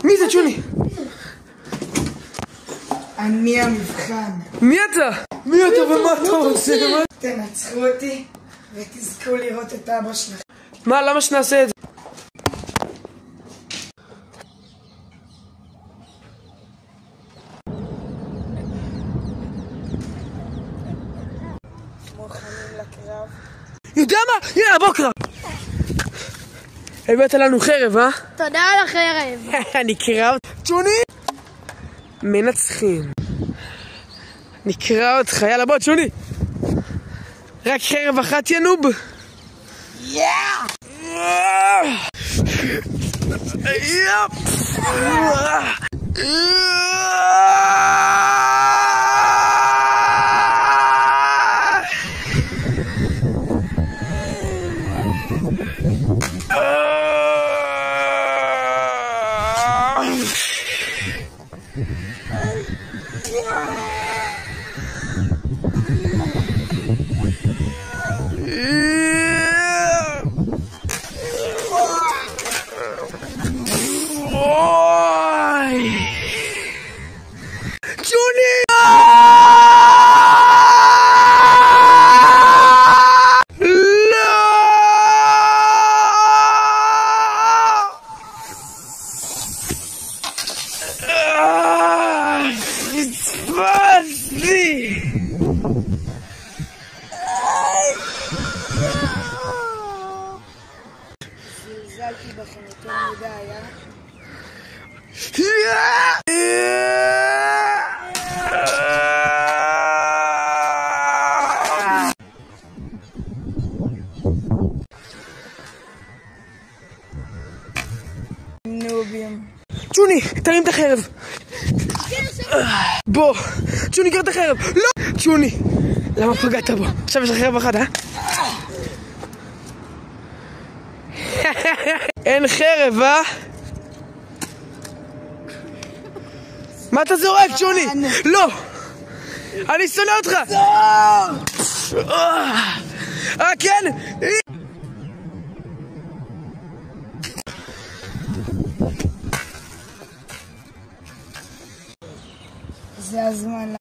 מי זה צ'וני? אני המבחן. מי אתה? מי אתה ומה אתה עושה? תנצחו אותי ותזכו לראות את אבא שלך. מה, למה שנעשה את זה? מוכנים לקרב? יודע מה? יאללה, בוא קרב! הבאת לנו חרב, אה? תודה על החרב. נקרא אותך. צ'וני! מנצחים. נקרא אותך, יאללה בוא צ'וני! רק חרב אחת ינוב! זלזלתי בכם יותר מדי, נובים. צ'וני, תרים את החרב! בוא! צ'וני, קרא את החרב! לא! צ'וני! למה פגעת בו? עכשיו יש לך חרב אחת, אה? אין חרב, אה? מה אתה זורק, צ'וני? לא! אני שונא אותך! כן? זה הזמן.